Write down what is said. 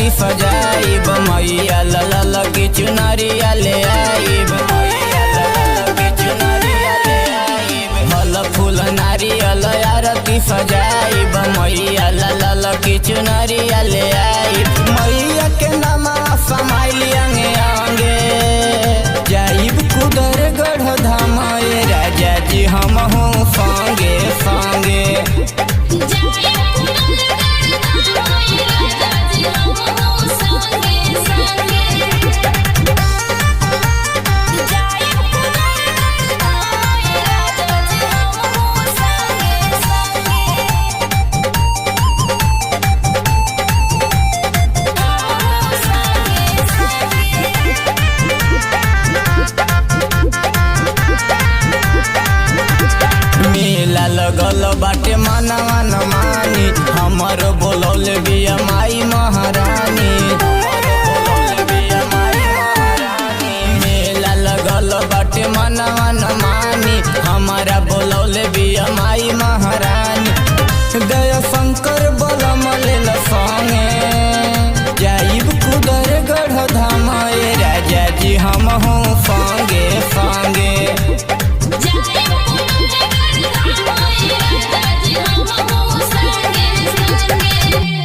आरती सजाइब मैया लाल की चुनरिया ले आइब फल फूल नारियल आरती सजाइब मैया लाल की चुनरिया ले आइब मैया के नाम समाइली अंगे अंगे जाइब कुदर गढ़ धाम राजा जी हम हूँ संगे संगे मेला लगल बाटे मनवा न मानी हमर बोलौल बिया माई महारानी मेला लगल बाटे मनवा